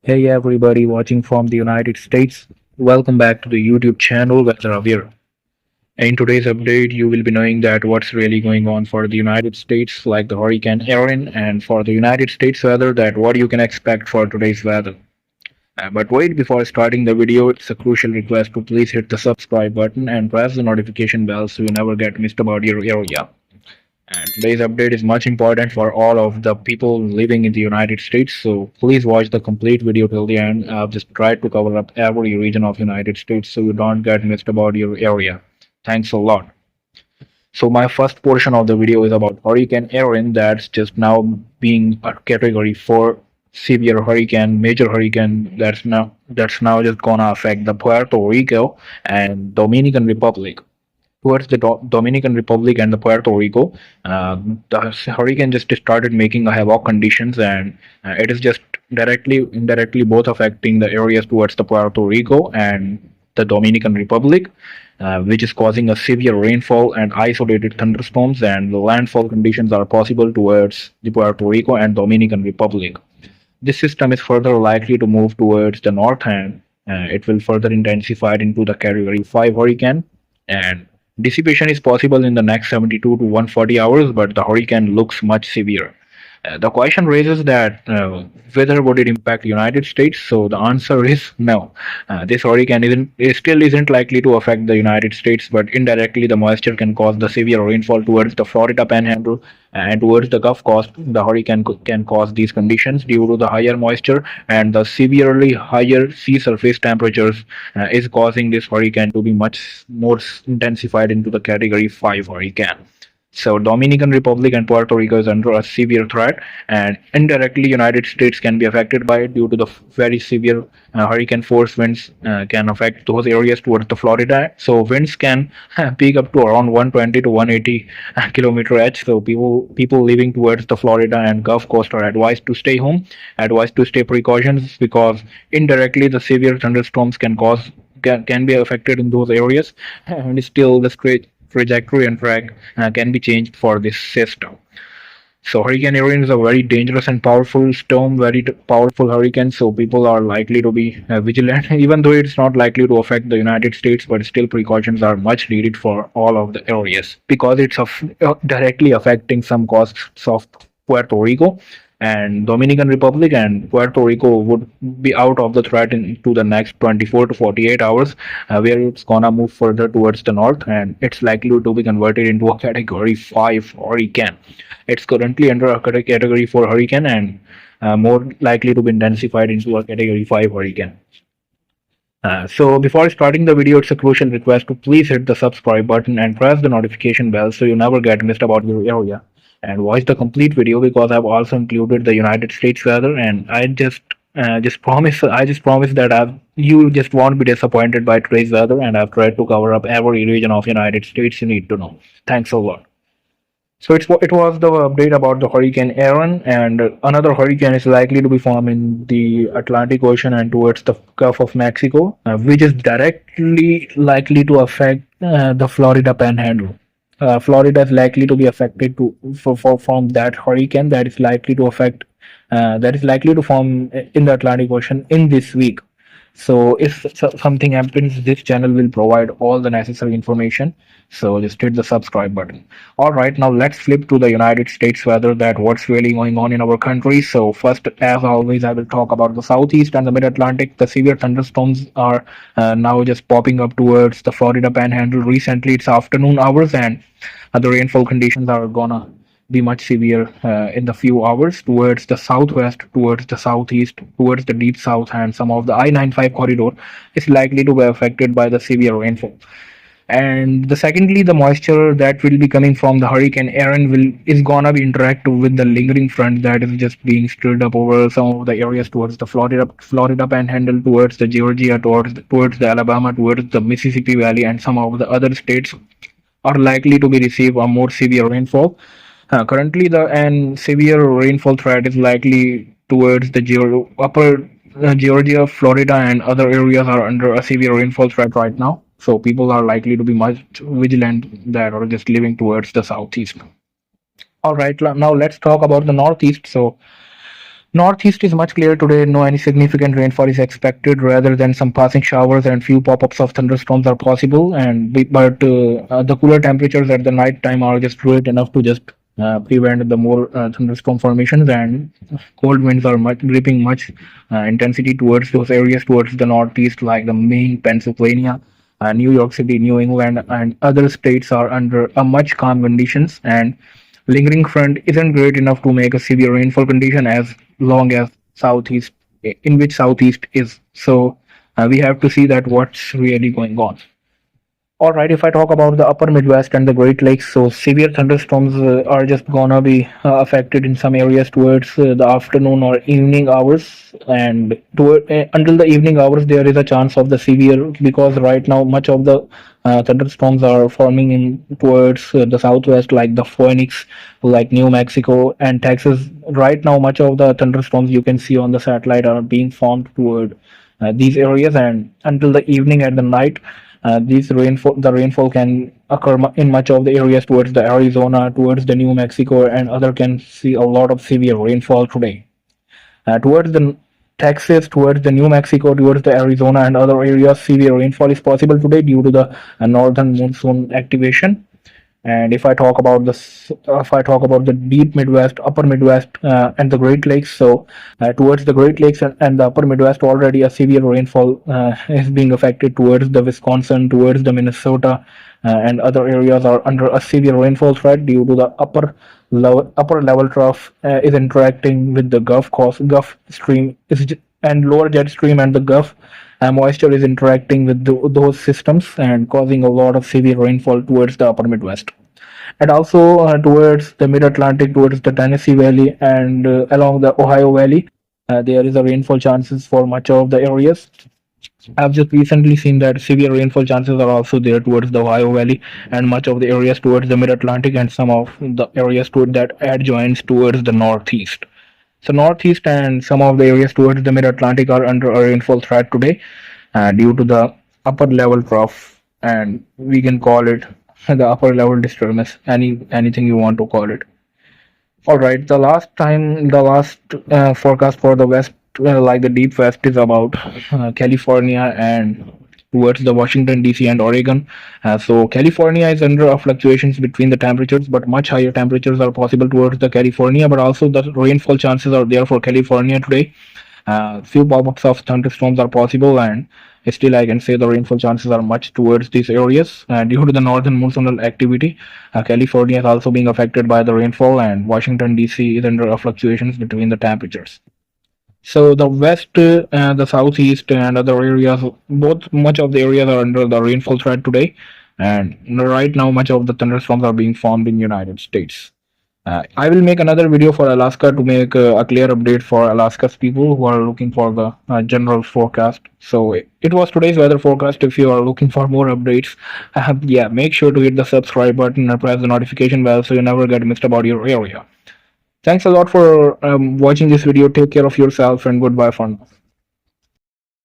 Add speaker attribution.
Speaker 1: Hey everybody watching from the United States. Welcome back to the YouTube channel Weather Aware. In today's update, you will be knowing that what's really going on for the United States, like the Hurricane Eren, and for the United States weather, that what you can expect for today's weather. But wait, before starting the video, it's a crucial request to please hit the subscribe button and press the notification bell so you never get missed about your area. And today's update is much important for all of the people living in the United States. So please watch the complete video till the end. I've just tried to cover up every region of United States so you don't get missed about your area. Thanks a lot. So my first portion of the video is about Hurricane Erin that's just now being a category 4 severe hurricane, major hurricane that's now just gonna affect the Puerto Rico and Dominican Republic towards the Dominican Republic and the Puerto Rico. The hurricane just started making a havoc conditions, and it is just indirectly both affecting the areas towards the Puerto Rico and the Dominican Republic, which is causing a severe rainfall and isolated thunderstorms, and the landfall conditions are possible towards the Puerto Rico and Dominican Republic. This system is further likely to move towards the north, and it will further intensify into the Category 5 hurricane, and dissipation is possible in the next 72 to 140 hours, but the hurricane looks much severe. The question raises that whether would it impact the United States? So the answer is no. This hurricane still isn't likely to affect the United States, but indirectly the moisture can cause the severe rainfall towards the Florida Panhandle and towards the Gulf Coast. The hurricane can cause these conditions due to the higher moisture and the severely higher sea surface temperatures is causing this hurricane to be much more intensified into the Category 5 hurricane. So Dominican Republic and Puerto Rico is under a severe threat, and indirectly United States can be affected by it due to the very severe hurricane force winds can affect those areas towards the Florida. So winds can peak up to around 120 to 180 kilometer h. So people living towards the Florida and Gulf Coast are advised to stay home, advised to stay precautions because indirectly the severe thunderstorms can be affected in those areas, and still the trajectory and track can be changed for this system. So Hurricane Erin is a very dangerous and powerful storm, powerful hurricane. So people are likely to be vigilant, even though it's not likely to affect the United States. But still, precautions are much needed for all of the areas because it's directly affecting some coasts of Puerto Rico and Dominican Republic, and Puerto Rico would be out of the threat into the next 24 to 48 hours, where it's gonna move further towards the north, and it's likely to be converted into a Category 5 hurricane. It's currently under a Category 4 hurricane and more likely to be intensified into a Category 5 hurricane. So before starting the video, it's a crucial request to please hit the subscribe button and press the notification bell so you never get missed about your area. And watch the complete video because I've also included the United States weather, and I just promise that you just won't be disappointed by today's weather, and I've tried to cover up every region of United States you need to know. Thanks a lot. So it was the update about the Hurricane Aaron, and another hurricane is likely to be formed in the Atlantic Ocean and towards the Gulf of Mexico, which is directly likely to affect the Florida Panhandle. Florida is likely to be affected from that hurricane that is likely to form in the Atlantic Ocean in this week. So if something happens, this channel will provide all the necessary information. So just hit the subscribe button. All right, now let's flip to the United States weather, that what's really going on in our country. So first, as always, I will talk about the southeast and the mid-Atlantic. The severe thunderstorms are now just popping up towards the Florida Panhandle. Recently, it's afternoon hours, and the rainfall conditions are gonna be much severe in the few hours towards the southwest, towards the southeast, towards the deep south, and some of the I-95 corridor is likely to be affected by the severe rainfall. And secondly, the moisture that will be coming from the Hurricane Aaron is gonna be interactive with the lingering front that is just being stirred up over some of the areas towards the Florida Panhandle, towards the Georgia, towards the Alabama, towards the Mississippi Valley, and some of the other states are likely to be receive a more severe rainfall. Currently, the and severe rainfall threat is likely towards the upper Georgia, Florida, and other areas are under a severe rainfall threat right now. So people are likely to be much vigilant that are just living towards the southeast. All right, now let's talk about the northeast. So Northeast is much clearer today. No any significant rainfall is expected, rather than some passing showers and few pop-ups of thunderstorms are possible. But the cooler temperatures at the night time are just great enough to just prevent the more thunderstorm formations, and cold winds are much gripping much intensity towards those areas towards the northeast, like the Maine, Pennsylvania, New York City, New England, and other states are under a much calm conditions, and lingering front isn't great enough to make a severe rainfall condition as long as southeast in which southeast is. So we have to see that what's really going on. All right, if I talk about the upper Midwest and the Great Lakes, so severe thunderstorms are just gonna be affected in some areas towards the afternoon or evening hours, and until the evening hours, there is a chance of the severe, because right now much of the thunderstorms are forming in towards the southwest, like the Phoenix, like New Mexico and Texas. Right now, much of the thunderstorms you can see on the satellite are being formed toward these areas, and until the evening and the night the rainfall can occur in much of the areas towards the Arizona, towards the New Mexico, and other can see a lot of severe rainfall today. Towards the Texas, towards the New Mexico, towards the Arizona and other areas, severe rainfall is possible today due to the northern monsoon activation. And if I talk about the deep Midwest, upper Midwest, and the Great Lakes, so towards the Great Lakes and the upper Midwest, already a severe rainfall is being affected towards the Wisconsin, towards the Minnesota, and other areas are under a severe rainfall threat due to the upper level trough is interacting with the Gulf stream and lower jet stream, and the Gulf moisture is interacting with those systems and causing a lot of severe rainfall towards the upper Midwest, and also towards the mid Atlantic, towards the Tennessee Valley, and along the Ohio Valley. There is a rainfall chances for much of the areas. I've just recently seen that severe rainfall chances are also there towards the Ohio Valley and much of the areas towards the Mid Atlantic, and some of the areas toward that adjoins towards the Northeast. So Northeast and some of the areas towards the Mid Atlantic are under a rainfall threat today due to the upper level trough, and we can call it the upper level disturbance. Anything you want to call it. All right. The last forecast for the west, like the deep west, is about California and towards the Washington D.C. and Oregon. So California is under fluctuations between the temperatures, but much higher temperatures are possible towards the California. But also the rainfall chances are there for California today. Few pop-ups of thunderstorms are possible, and still I can say the rainfall chances are much towards these areas. Due to the northern monsoonal activity, California is also being affected by the rainfall, and Washington D.C. is under fluctuations between the temperatures. So the west, the southeast, and other areas, both much of the areas are under the rainfall threat today, and right now much of the thunderstorms are being formed in United States. I will make another video for Alaska to make a clear update for Alaska's people who are looking for the general forecast. So it was today's weather forecast. If you are looking for more updates, yeah, make sure to hit the subscribe button and press the notification bell so you never get missed about your area. Thanks a lot for watching this video. Take care of yourself and goodbye for now.